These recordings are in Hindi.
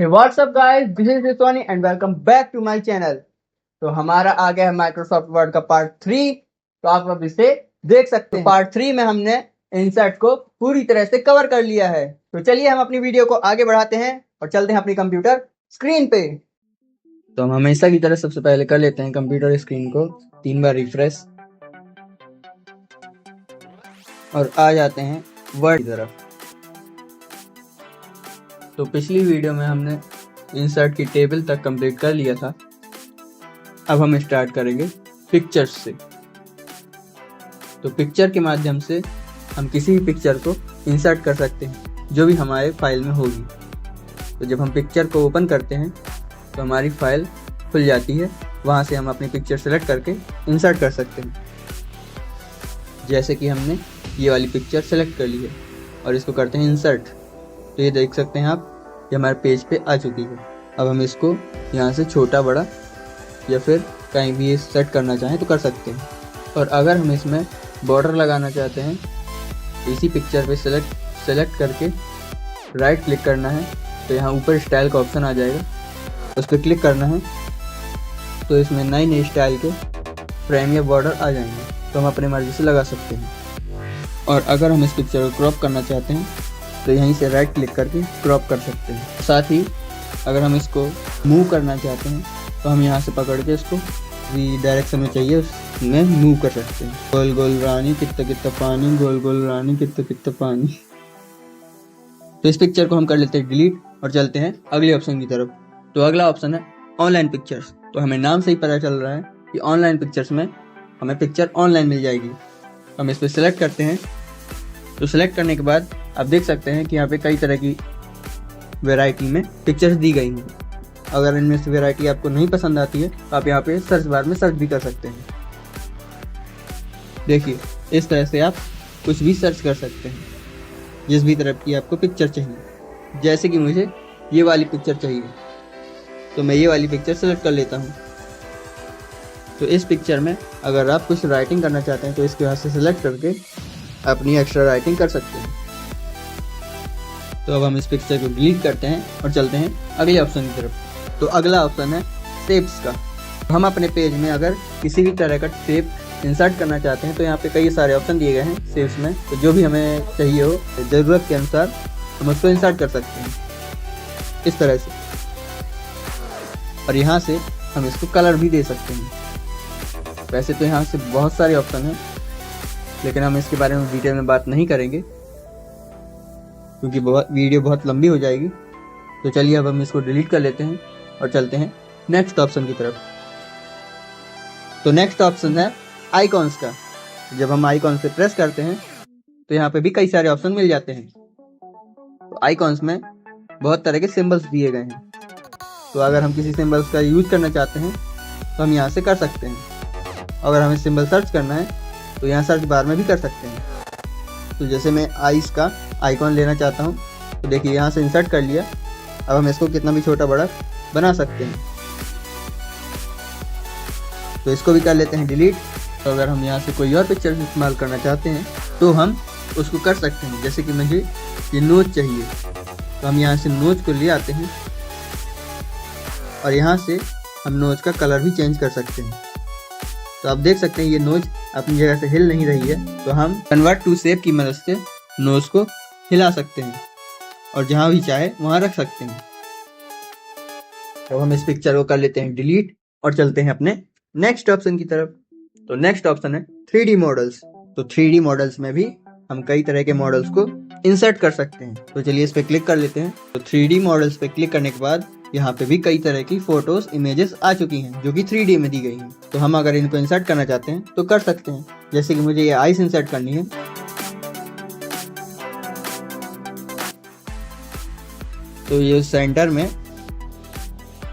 Hey, what's up guys? This is Sony and welcome back to my channel. तो हमारा आ गया है माइक्रोसॉफ्ट वर्ड का पार्ट 3। तो आप अब इसे देख सकते हैं। पार्ट 3 में हमने इंसर्ट को पूरी तरह से कवर कर लिया है। तो चलिए हम अपनी वीडियो को आगे बढ़ाते हैं और चलते हैं अपनी कंप्यूटर स्क्रीन पे। तो हम हमेशा की तरह सबसे पहले कर लेते हैं कंप्यूटर स्क्रीन को 3 बार रिफ्रेश और आ जाते हैं वर्ड की तरफ। तो पिछली वीडियो में हमने इंसर्ट की टेबल तक कंप्लीट कर लिया था। अब हम स्टार्ट करेंगे पिक्चर्स से। तो पिक्चर के माध्यम से हम किसी भी पिक्चर को इंसर्ट कर सकते हैं जो भी हमारे फाइल में होगी। तो जब हम पिक्चर को ओपन करते हैं तो हमारी फाइल खुल जाती है। वहाँ से हम अपनी पिक्चर सेलेक्ट करके इंसर्ट कर सकते हैं। जैसे कि हमने ये वाली पिक्चर सेलेक्ट कर ली है और इसको करते हैं इंसर्ट। तो ये देख सकते हैं आप, ये हमारे पेज पे आ चुकी है। अब हम इसको यहाँ से छोटा बड़ा या फिर कहीं भी सेट करना चाहें तो कर सकते हैं। और अगर हम इसमें बॉर्डर लगाना चाहते हैं तो इसी पिक्चर पे सेलेक्ट करके राइट क्लिक करना है। तो यहाँ ऊपर स्टाइल का ऑप्शन आ जाएगा, उस पर क्लिक करना है। तो इसमें नए नए स्टाइल के फ्रेम या बॉर्डर आ जाएंगे, तो हम अपने मर्जी से लगा सकते हैं। और अगर हम इस पिक्चर को क्रॉप करना चाहते हैं तो यहीं से राइट क्लिक करके क्रॉप कर सकते हैं। साथ ही अगर हम इसको मूव करना चाहते हैं तो हम यहाँ से पकड़ के इसको भी डायरेक्शन में चाहिए उसमें मूव कर सकते हैं। गोल गोल रानी कितना कितना पानी, गोल गोल रानी कितना कितना पानी। तो इस पिक्चर को हम कर लेते हैं डिलीट और चलते हैं अगले ऑप्शन की तरफ। तो अगला ऑप्शन है ऑनलाइन पिक्चर्स। तो हमें नाम से ही पता चल रहा है कि ऑनलाइन पिक्चर्स में हमें पिक्चर ऑनलाइन मिल जाएगी। हम इस पर सिलेक्ट करते हैं। तो सिलेक्ट करने के बाद आप देख सकते हैं कि यहाँ पे कई तरह की वैरायटी में पिक्चर्स दी गई हैं। अगर इनमें से वैरायटी आपको नहीं पसंद आती है तो आप यहाँ पे सर्च बार में सर्च भी कर सकते हैं। देखिए, इस तरह से आप कुछ भी सर्च कर सकते हैं जिस भी तरह की आपको पिक्चर चाहिए। जैसे कि मुझे ये वाली पिक्चर चाहिए तो मैं ये वाली पिक्चर सेलेक्ट कर लेता हूँ। तो इस पिक्चर में अगर आप कुछ राइटिंग करना चाहते हैं तो इसके यहाँ से सेलेक्ट करके अपनी एक्स्ट्रा राइटिंग कर सकते हैं। तो अब हम इस पिक्चर को डिलीट करते हैं और चलते हैं अगले ऑप्शन की तरफ। तो अगला ऑप्शन है शेप्स का। हम अपने पेज में अगर किसी भी तरह का शेप इंसर्ट करना चाहते हैं तो यहाँ पे कई सारे ऑप्शन दिए गए हैं शेप्स में। तो जो भी हमें चाहिए हो ज़रूरत के अनुसार हम उसको इंसर्ट कर सकते हैं इस तरह से। और यहाँ से हम इसको कलर भी दे सकते हैं। वैसे तो यहाँ से बहुत सारे ऑप्शन हैं, लेकिन हम इसके बारे में डिटेल में बात नहीं करेंगे क्योंकि वीडियो बहुत लंबी हो जाएगी। तो चलिए अब हम इसको डिलीट कर लेते हैं और चलते हैं नेक्स्ट ऑप्शन की तरफ। तो नेक्स्ट ऑप्शन है आइकॉन्स का। जब हम आइकॉन पे प्रेस करते हैं तो यहाँ पे भी कई सारे ऑप्शन मिल जाते हैं। तो आइकॉन्स में बहुत तरह के सिंबल्स दिए गए हैं। तो अगर हम किसी सिंबल्स का यूज करना चाहते हैं तो हम यहाँ से कर सकते हैं। अगर हमें सिंबल सर्च करना है तो यहाँ सर्च बार में भी कर सकते हैं। तो जैसे मैं आइस का आइकॉन लेना चाहता हूँ तो देखिए यहाँ से इंसर्ट कर लिया। अब हम इसको कितना भी छोटा बड़ा बना सकते हैं। तो इसको भी कर लेते हैं डिलीट। तो अगर हम यहाँ से कोई और पिक्चर इस्तेमाल करना चाहते हैं तो हम उसको कर सकते हैं। जैसे कि मुझे ये नोच चाहिए तो हम यहाँ से नोच को ले आते हैं और यहाँ से हम नोच का कलर भी चेंज कर सकते हैं। तो आप देख सकते हैं ये नोच अपनी जगह से हिल नहीं रही है, तो हम कन्वर्ट टू शेप की मदद से नोच को हिला सकते हैं और जहाँ भी चाहे वहाँ रख सकते हैं। तो हम इस पिक्चर को कर लेते हैं डिलीट और चलते हैं अपने नेक्स्ट ऑप्शन की तरफ। तो नेक्स्ट ऑप्शन है 3D मॉडल्स। तो 3D मॉडल्स में भी हम कई तरह के मॉडल्स को इंसर्ट कर सकते हैं। तो चलिए इस पे क्लिक कर लेते हैं। तो 3D मॉडल्स पे क्लिक करने के बाद यहाँ पे भी कई तरह की फोटोज इमेजेस आ चुकी हैं जो कि 3D में दी गई हैं। तो हम अगर इनको इंसर्ट करना चाहते हैं तो कर सकते हैं। जैसे कि मुझे ये आइस इंसर्ट करनी है तो ये सेंटर में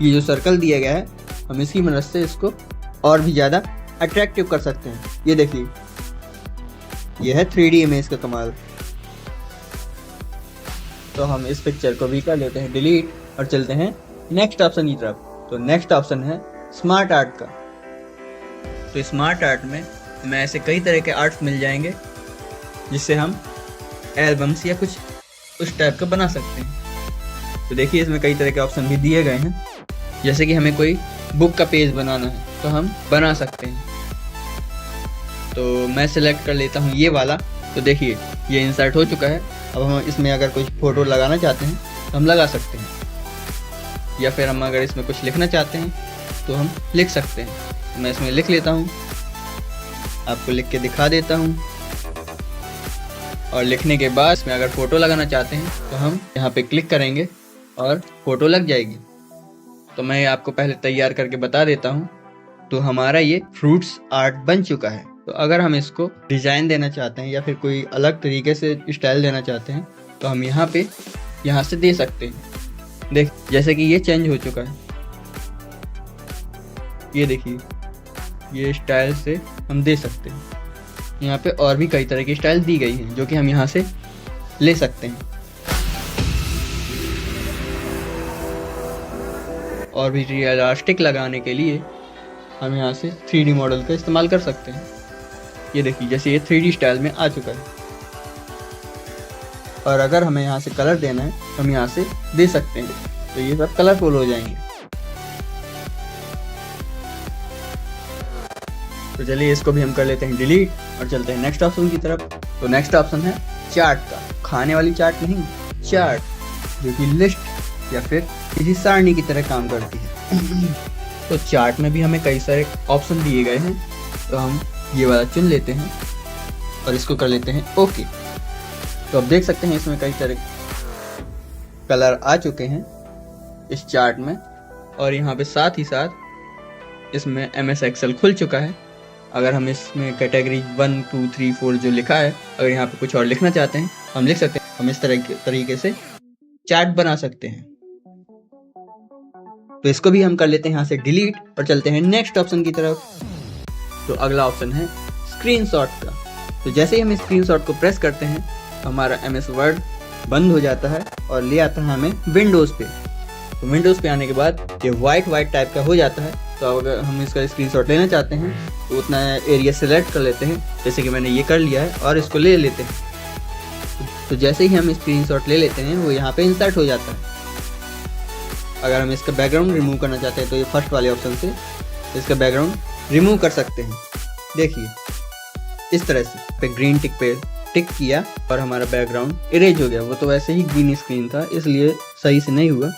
ये जो सर्कल दिया गया है हम इसकी मदद से इसको और भी ज़्यादा अट्रैक्टिव कर सकते हैं। ये देखिए, ये है 3D इमेज का कमाल। तो हम इस पिक्चर को भी कर लेते हैं डिलीट और चलते हैं नेक्स्ट ऑप्शन की तरफ। तो नेक्स्ट ऑप्शन है स्मार्ट आर्ट का। तो स्मार्ट आर्ट में हमें ऐसे कई तरह के आर्ट्स मिल जाएंगे जिससे हम एल्बम्स या कुछ उस टाइप का बना सकते हैं। तो देखिए इसमें कई तरह के ऑप्शन भी दिए गए हैं। जैसे कि हमें कोई बुक का पेज बनाना है तो हम बना सकते हैं। तो मैं सिलेक्ट कर लेता हूँ ये वाला। तो देखिए ये इंसर्ट हो चुका है। अब हम इसमें अगर कुछ फ़ोटो लगाना चाहते हैं तो हम लगा सकते हैं, या फिर हम अगर इसमें कुछ लिखना चाहते हैं तो हम लिख सकते हैं। मैं इसमें लिख लेता हूँ, आपको लिख के दिखा देता हूँ। और लिखने के बाद इसमें अगर फ़ोटो लगाना चाहते हैं तो हम यहाँ पे क्लिक करेंगे और फ़ोटो लग जाएगी। तो मैं आपको पहले तैयार करके बता देता हूँ। तो हमारा ये फ्रूट्स आर्ट बन चुका है। तो अगर हम इसको डिज़ाइन देना चाहते हैं या फिर कोई अलग तरीके से स्टाइल देना चाहते हैं तो हम यहाँ से दे सकते हैं। देख जैसे कि ये चेंज हो चुका है, ये देखिए ये स्टाइल से हम दे सकते हैं। यहाँ पे और भी कई तरह की स्टाइल दी गई हैं जो कि हम यहाँ से ले सकते हैं। और भी रियलिस्टिक लगाने के लिए हम यहाँ से 3D मॉडल का इस्तेमाल कर सकते हैं। ये देखिए जैसे ये 3D स्टाइल में आ चुका है। और अगर हमें यहाँ से कलर देना है तो हम यहाँ से दे सकते हैं, तो ये सब कलरफुल हो जाएंगे। तो चलिए इसको भी हम कर लेते हैं डिलीट और चलते हैं नेक्स्ट ऑप्शन की तरफ। तो नेक्स्ट ऑप्शन है चार्ट का। खाने वाली चार्ट नहीं, चार्ट, जो कि लिस्ट या फिर किसी सारणी की तरह काम करती है। तो चार्ट में भी हमें कई सारे ऑप्शन दिए गए हैं। तो हम ये वाला चुन लेते हैं और इसको कर लेते हैं ओके। तो अब देख सकते हैं इसमें कई तरह कलर आ चुके हैं इस चार्ट में। और यहाँ पे साथ ही साथ इसमें MS एक्सेल खुल चुका है। अगर हम इसमें कैटेगरी 1 2 3 4 जो लिखा है, अगर यहाँ पे कुछ और लिखना चाहते हैं हम लिख सकते हैं। हम इस तरीके से चार्ट बना सकते हैं। तो इसको भी हम कर लेते हैं यहाँ से डिलीट और चलते हैं नेक्स्ट ऑप्शन की तरफ। तो अगला ऑप्शन है स्क्रीनशॉट का। तो जैसे ही हम स्क्रीनशॉट को प्रेस करते हैं तो हमारा MS वर्ड बंद हो जाता है और ले आता है हमें विंडोज़ पे। तो विंडोज़ पे आने के बाद ये वाइट टाइप का हो जाता है। तो अगर हम इसका स्क्रीनशॉट लेना चाहते हैं तो उतना एरिया सेलेक्ट कर लेते हैं, जैसे कि मैंने ये कर लिया है, और इसको ले लेते हैं। तो जैसे ही हम स्क्रीनशॉट ले लेते हैं वो यहाँ पे इंसर्ट हो जाता है। अगर हम इसका बैकग्राउंड रिमूव करना चाहते हैं तो ये फर्स्ट वाले ऑप्शन से इसका बैकग्राउंड रिमूव कर सकते हैं। देखिए इस तरह से पे ग्रीन टिक पे टिक किया और हमारा बैकग्राउंड इरेज हो गया। वो तो वैसे ही ग्रीन स्क्रीन था इसलिए सही से नहीं हुआ।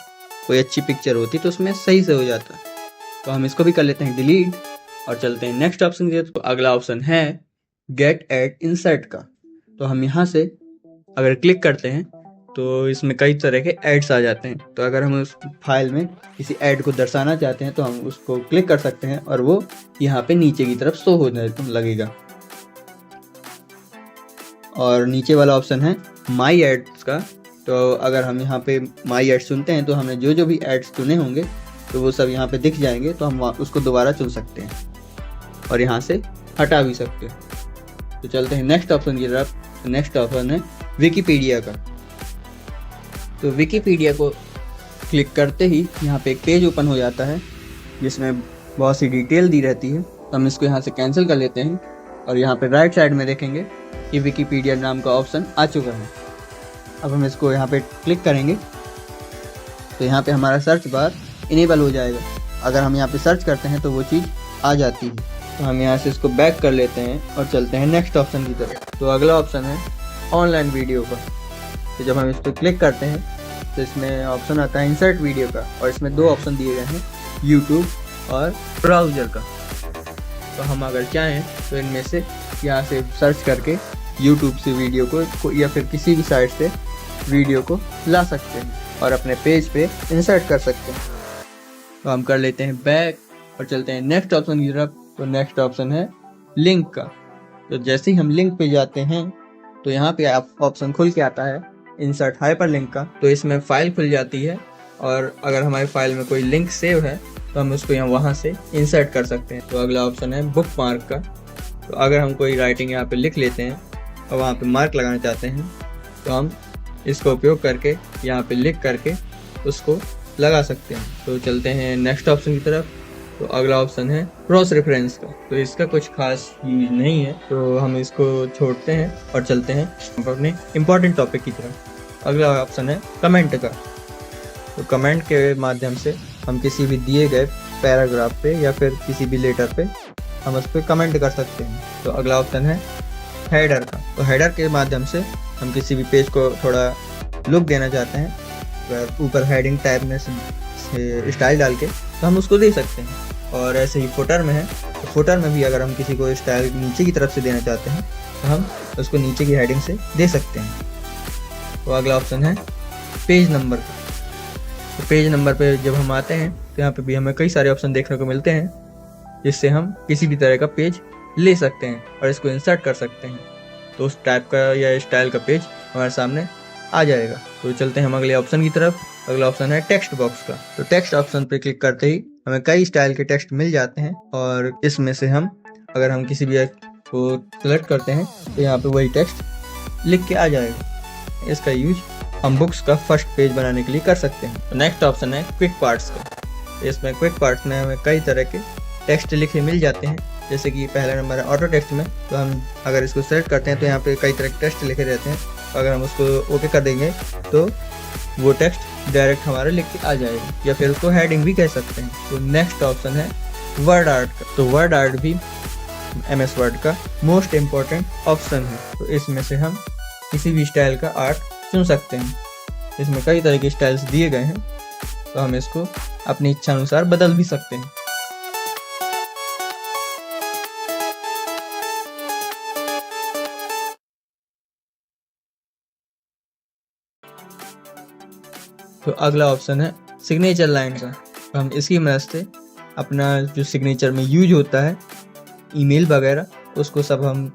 कोई अच्छी पिक्चर होती तो उसमें सही से हो जाता। तो हम इसको भी कर लेते हैं डिलीट और चलते हैं नेक्स्ट ऑप्शन की। तो अगला ऑप्शन है गेट एड इंसर्ट का। तो हम यहाँ से अगर क्लिक करते हैं तो इसमें कई तरह के एड्स आ जाते हैं। तो अगर हम उस फाइल में किसी ऐड को दर्शाना चाहते हैं तो हम उसको क्लिक कर सकते हैं और वो यहाँ पे नीचे की तरफ शो होने लगेगा। और नीचे वाला ऑप्शन है माई एड्स का। तो अगर हम यहाँ पे माई एड्स चुनते हैं तो हमें जो भी एड्स चुने होंगे तो वो सब यहाँ पे दिख जाएंगे। तो हम उसको दोबारा चुन सकते हैं और यहाँ से हटा भी सकते हैं। तो चलते हैं नेक्स्ट ऑप्शन की तरफ। नेक्स्ट ऑप्शन है विकिपीडिया का। तो विकिपीडिया को क्लिक करते ही यहाँ पे एक पेज ओपन हो जाता है जिसमें बहुत सी डिटेल दी रहती है। तो हम इसको यहाँ से कैंसिल कर लेते हैं और यहाँ पे राइट साइड में देखेंगे कि विकिपीडिया नाम का ऑप्शन आ चुका है। अब हम इसको यहाँ पे क्लिक करेंगे तो यहाँ पे हमारा सर्च बार इनेबल हो जाएगा। अगर हम यहाँ पे सर्च करते हैं तो वो चीज़ आ जाती है। तो हम यहाँ से इसको बैक कर लेते हैं और चलते हैं नेक्स्ट ऑप्शन की तरफ। तो अगला ऑप्शन है ऑनलाइन वीडियो का। तो जब हम इस पर क्लिक करते हैं तो इसमें ऑप्शन आता है इंसर्ट वीडियो का, और इसमें दो ऑप्शन दिए गए हैं यूट्यूब और ब्राउज़र का। तो हम अगर चाहें तो इनमें से यहाँ से सर्च करके यूट्यूब से वीडियो को या फिर किसी भी साइट से वीडियो को ला सकते हैं और अपने पेज पे इंसर्ट कर सकते हैं। तो हम कर लेते हैं बैक और चलते हैं नेक्स्ट ऑप्शन की तरफ। तो नेक्स्ट ऑप्शन है लिंक का। तो जैसे ही हम लिंक पे जाते हैं तो यहाँ पे ऑप्शन खुल के आता है इंसर्ट हाइपरलिंक का। तो इसमें फाइल खुल जाती है और अगर हमारी फाइल में कोई लिंक सेव है तो हम उसको यहाँ वहाँ से इंसर्ट कर सकते हैं। तो अगला ऑप्शन है बुक मार्क का। तो अगर हम कोई राइटिंग यहाँ पे लिख लेते हैं और वहाँ पे मार्क लगाना चाहते हैं तो हम इसका उपयोग करके यहाँ पे लिख करके उसको लगा सकते हैं। तो चलते हैं नेक्स्ट ऑप्शन की तरफ। तो अगला ऑप्शन है क्रॉस रेफरेंस का। तो इसका कुछ खास यूज नहीं है तो हम इसको छोड़ते हैं और चलते हैं अपने इम्पोर्टेंट टॉपिक की तरफ। अगला ऑप्शन है कमेंट का। तो कमेंट के माध्यम से हम किसी भी दिए गए पैराग्राफ पे या फिर किसी भी लेटर पे हम उस पर कमेंट कर सकते हैं। तो अगला ऑप्शन है हेडर का। तो हेडर के माध्यम से हम किसी भी पेज को थोड़ा लुक देना चाहते हैं, तो ऊपर हेडिंग टाइप में से स्टाइल डाल के तो हम उसको दे सकते हैं। और ऐसे ही फुटर में है, तो फुटर में भी अगर हम किसी को स्टाइल नीचे की तरफ से देना चाहते हैं तो हम उसको नीचे की हेडिंग से दे सकते हैं। तो अगला ऑप्शन है पेज नंबर का। तो पेज नंबर पे जब हम आते हैं तो यहाँ पे भी हमें कई सारे ऑप्शन देखने को मिलते हैं, जिससे हम किसी भी तरह का पेज ले सकते हैं और इसको इंसर्ट कर सकते हैं। तो उस टाइप का या स्टाइल का पेज हमारे सामने आ जाएगा। तो चलते हैं हम अगले ऑप्शन की तरफ। अगला ऑप्शन है टेक्स्ट बॉक्स का। तो टेक्स्ट ऑप्शन पे क्लिक करते ही हमें कई स्टाइल के टेक्स्ट मिल जाते हैं और इसमें से हम अगर हम किसी भी एक को सिलेक्ट करते हैं तो यहाँ पे वही टेक्स्ट लिख के आ जाएगा। इसका यूज हम बुक्स का फर्स्ट पेज बनाने के लिए कर सकते हैं। तो नेक्स्ट ऑप्शन है क्विक पार्ट्स का। इसमें क्विक पार्ट्स में हमें कई तरह के टेक्स्ट लिखे मिल जाते हैं, जैसे कि पहला नंबर है ऑटो टेक्स्ट में। तो हम अगर इसको सेलेक्ट करते हैं तो यहाँ पे कई तरह के टेक्स्ट लिखे रहते हैं। अगर हम उसको ओके कर देंगे तो वो टेक्स्ट डायरेक्ट हमारे लिख के आ जाएगा, या फिर उसको हेडिंग भी कह सकते हैं। तो नेक्स्ट ऑप्शन है वर्ड आर्ट का। तो वर्ड आर्ट भी MS वर्ड का मोस्ट इम्पॉर्टेंट ऑप्शन है। तो इसमें से हम किसी भी स्टाइल का आर्ट चुन सकते हैं। इसमें कई तरह के स्टाइल्स दिए गए हैं, तो हम इसको अपनी इच्छा अनुसार बदल भी सकते हैं। तो अगला ऑप्शन है सिग्नेचर लाइन का। तो हम इसकी मदद से अपना जो सिग्नेचर में यूज होता है ईमेल वगैरह, उसको सब हम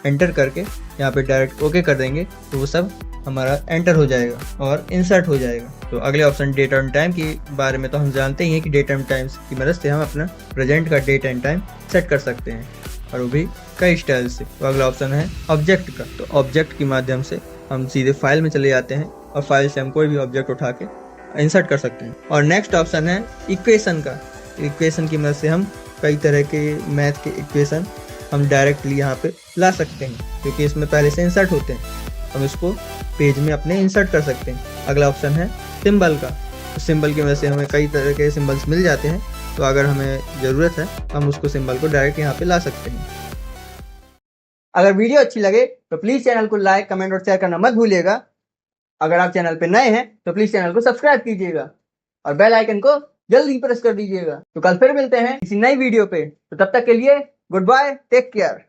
एंटर करके यहाँ पे डायरेक्ट ओके कर देंगे तो वो सब हमारा एंटर हो जाएगा और इंसर्ट हो जाएगा। तो अगले ऑप्शन डेट एंड टाइम के बारे में तो हम जानते ही हैं कि डेट एंड टाइम की मदद से हम अपना प्रेजेंट का डेट एंड टाइम सेट कर सकते हैं, और वो भी कई स्टाइल से। तो अगला ऑप्शन है ऑब्जेक्ट का। तो ऑब्जेक्ट के माध्यम से हम सीधे फाइल में चले जाते हैं और फाइल से हम कोई भी ऑब्जेक्ट उठा के इंसर्ट कर सकते हैं। और नेक्स्ट ऑप्शन है इक्वेशन का। इक्वेशन की मदद से हम कई तरह के मैथ के इक्वेशन हम डायरेक्टली यहाँ पे ला सकते हैं, क्योंकि इसमें पहले से इंसर्ट होते हैं। हम इसको पेज में अपने इंसर्ट कर सकते हैं। अगला ऑप्शन है सिंबल का। तो सिंबल की वजह से हमें कई तरह के सिंबल्स मिल जाते हैं, तो अगर हमें ज़रूरत है हम उसको सिंबल को डायरेक्ट यहाँ पे ला सकते हैं। अगर वीडियो अच्छी लगे तो प्लीज़ चैनल को लाइक, कमेंट और शेयर करना मत भूलिएगा। अगर आप चैनल पे नए हैं तो प्लीज़ चैनल को सब्सक्राइब कीजिएगा और बेल आइकन को जल्दी प्रेस कर दीजिएगा। तो कल फिर मिलते हैं किसी नई वीडियो पे। तो तब तक के लिए गुड बाय, टेक केयर।